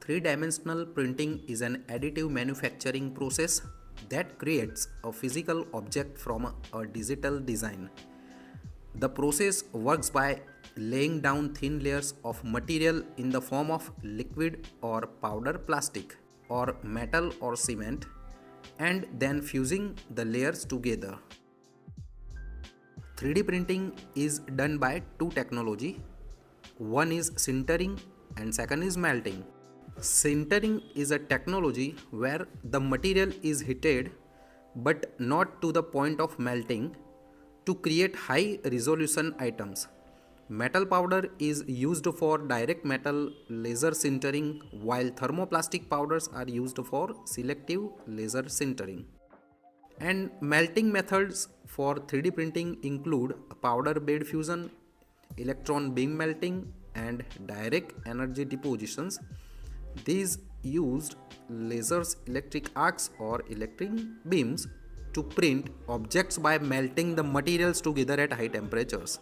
Three-dimensional printing is an additive manufacturing process that creates a physical object from a digital design. The process works by laying down thin layers of material in the form of liquid or powder plastic or metal or cement and then fusing the layers together. 3D printing is done by two technology. One is sintering and second is melting. Sintering is a technology where the material is heated but not to the point of melting to create high resolution items. Metal powder is used for direct metal laser sintering while thermoplastic powders are used for selective laser sintering. And melting methods for 3D printing include powder bed fusion, electron beam melting, and direct energy depositions. These used lasers, electric arcs, or electric beams to print objects by melting the materials together at high temperatures.